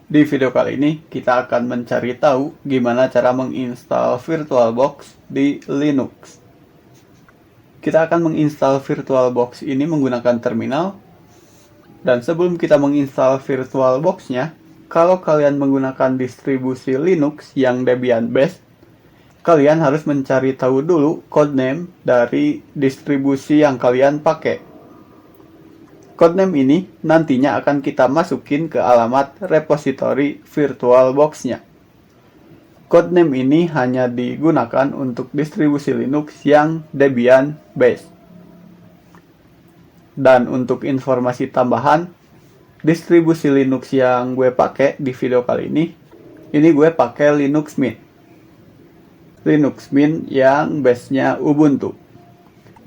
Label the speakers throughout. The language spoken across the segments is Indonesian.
Speaker 1: Di video kali ini kita akan mencari tahu gimana cara menginstal VirtualBox di Linux. Kita akan menginstal VirtualBox ini menggunakan terminal. Dan sebelum kita menginstal VirtualBox-nya, kalau kalian menggunakan distribusi Linux yang Debian based, kalian harus mencari tahu dulu codename dari distribusi yang kalian pakai. Codename ini nantinya akan kita masukin ke alamat repository VirtualBox-nya. Codename ini hanya digunakan untuk distribusi Linux yang Debian based. Dan untuk informasi tambahan, distribusi Linux yang gue pakai di video kali ini gue pakai Linux Mint. Linux Mint yang base-nya Ubuntu.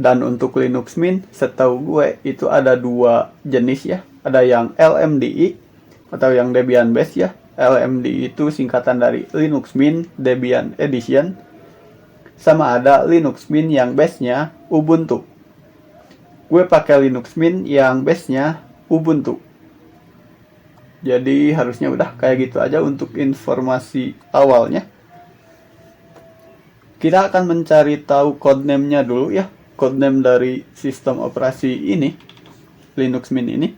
Speaker 1: Dan untuk Linux Mint, setahu gue itu ada dua jenis ya. Ada yang LMDI atau yang Debian based ya. LMDI itu singkatan dari Linux Mint Debian Edition. Sama ada Linux Mint yang base-nya Ubuntu. Gue pakai Linux Mint yang base-nya Ubuntu. Jadi harusnya udah kayak gitu aja untuk informasi awalnya. Kita akan mencari tahu codename-nya dulu ya. Codename dari sistem operasi ini, Linux Mint ini.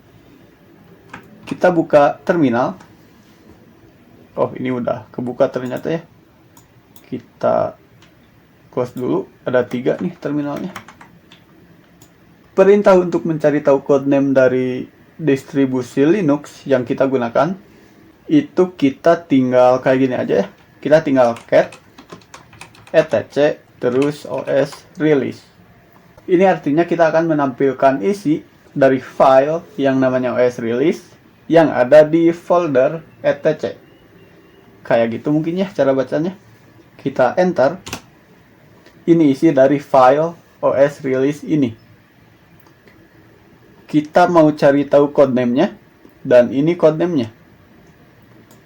Speaker 1: Kita buka terminal. Oh, ini udah kebuka ternyata ya. Kita close dulu. Ada 3 nih terminalnya. Perintah untuk mencari tahu codename dari distribusi Linux yang kita gunakan, itu kita tinggal kayak gini aja ya. Kita tinggal cat etc terus os release. Ini artinya kita akan menampilkan isi dari file yang namanya os release yang ada di folder etc. Kayak gitu mungkin ya cara bacanya. Kita enter. Ini isi dari file os release ini. Kita mau cari tahu codename-nya, dan ini codename-nya.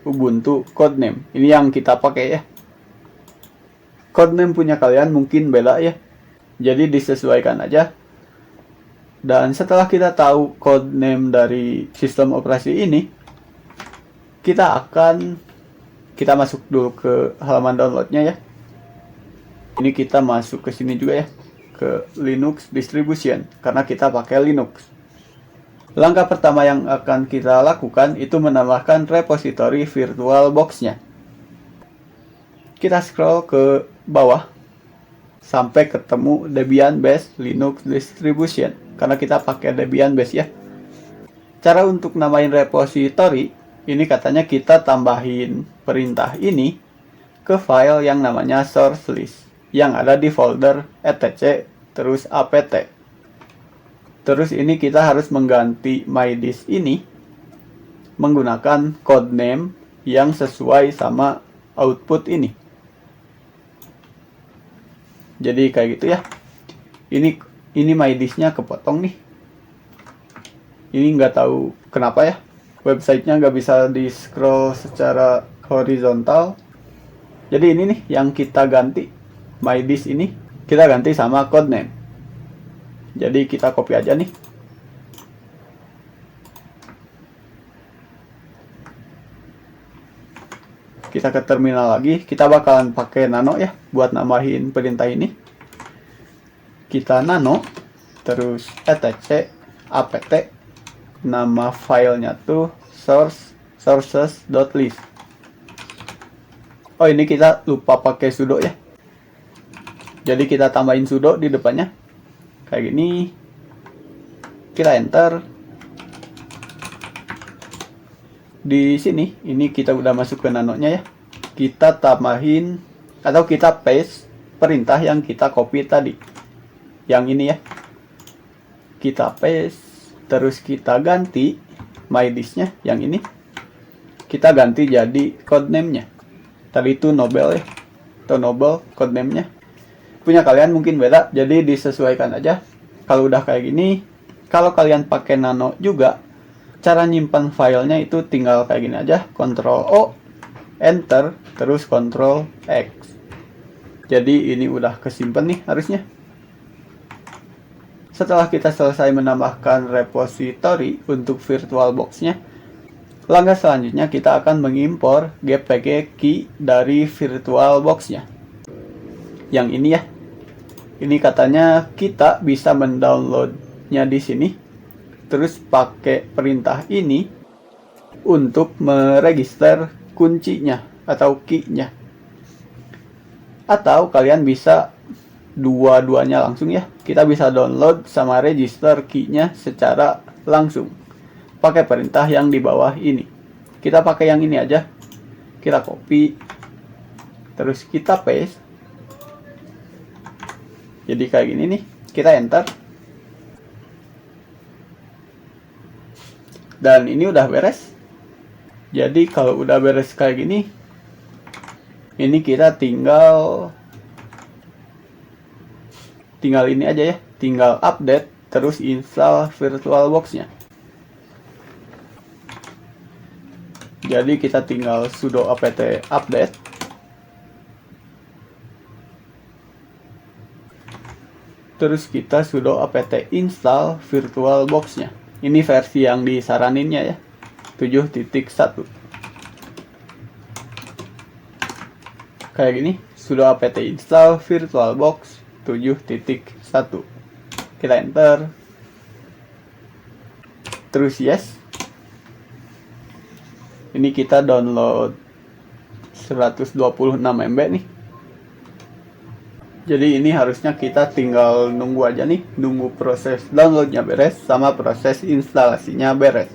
Speaker 1: Ubuntu codename. Ini yang kita pakai ya. Codename punya kalian mungkin beda ya. Jadi disesuaikan aja. Dan setelah kita tahu codename dari sistem operasi ini, kita masuk dulu ke halaman downloadnya ya. Ini kita masuk ke sini juga ya, ke Linux Distribution, karena kita pakai Linux. Langkah pertama yang akan kita lakukan itu menambahkan repository VirtualBox-nya. Kita scroll ke bawah sampai ketemu Debian based Linux Distribution, karena kita pakai Debian based ya. Cara untuk namain repository ini katanya kita tambahin perintah ini ke file yang namanya source list yang ada di folder etc terus apt. Terus ini kita harus mengganti mydisk ini menggunakan codename yang sesuai sama output ini. Jadi kayak gitu ya. Ini mydisk-nya kepotong nih. Ini nggak tahu kenapa ya. Websitenya nggak bisa di scroll secara horizontal. Jadi ini nih yang kita ganti. Mydisk ini kita ganti sama codename. Jadi kita copy aja nih. Kita ke terminal lagi. Kita bakalan pakai nano ya buat nambahin perintah ini. Kita nano terus etc apt. Nama filenya tuh sources.list. Oh, ini kita lupa pakai sudo ya. Jadi kita tambahin sudo di depannya. Kayak gini. Kita enter. Di sini, ini kita udah masuk ke nanonya ya. Kita tambahin atau kita paste perintah yang kita copy tadi. Yang ini ya. Kita paste, terus kita ganti mydisk-nya yang ini. Kita ganti jadi codename-nya. Tadi itu Nobel ya. Atau Nobel codename-nya. Punya kalian mungkin beda, jadi disesuaikan aja. Kalau udah kayak gini, kalau kalian pakai nano juga, cara nyimpan filenya itu tinggal kayak gini aja, Ctrl O, Enter, terus Ctrl X. Jadi ini udah kesimpan nih harusnya. Setelah kita selesai menambahkan repository untuk VirtualBox-nya, Langkah selanjutnya kita akan mengimpor GPG key dari VirtualBox-nya. Yang ini ya. Ini katanya kita bisa mendownloadnya di sini. Terus pakai perintah ini untuk meregister kuncinya atau key-nya. Atau kalian bisa dua-duanya langsung ya. Kita bisa download sama register key-nya secara langsung pakai perintah yang di bawah ini. Kita pakai yang ini aja. Kita copy, terus kita paste. Jadi kayak gini nih. Kita enter. Dan ini udah beres. Jadi kalau udah beres kayak gini, ini kita tinggal ini aja ya. Tinggal update, terus install VirtualBox-nya. Jadi kita tinggal sudo apt update. Terus kita sudo apt install VirtualBox-nya. Ini versi yang disaraninnya ya. 7.1. Kayak gini, sudo apt install VirtualBox 7.1. Kita enter. Terus yes. Ini kita download 126 MB nih. Jadi ini harusnya kita tinggal nunggu aja nih, nunggu proses downloadnya beres sama proses instalasinya beres.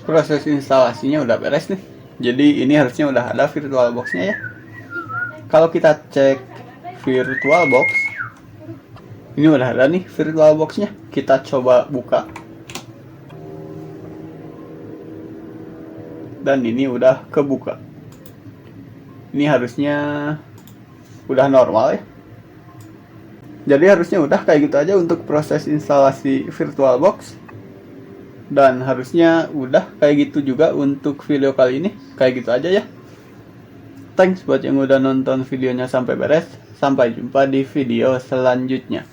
Speaker 1: Proses instalasinya udah beres nih. Jadi ini harusnya udah ada VirtualBox-nya ya. Kalau kita cek VirtualBox, ini udah ada nih VirtualBox-nya. Kita coba buka. Dan ini udah kebuka. Ini harusnya udah normal ya. Jadi harusnya udah kayak gitu aja untuk proses instalasi VirtualBox. Dan harusnya udah kayak gitu juga untuk video kali ini. Kayak gitu aja ya. Thanks buat yang udah nonton videonya sampai beres. Sampai jumpa di video selanjutnya.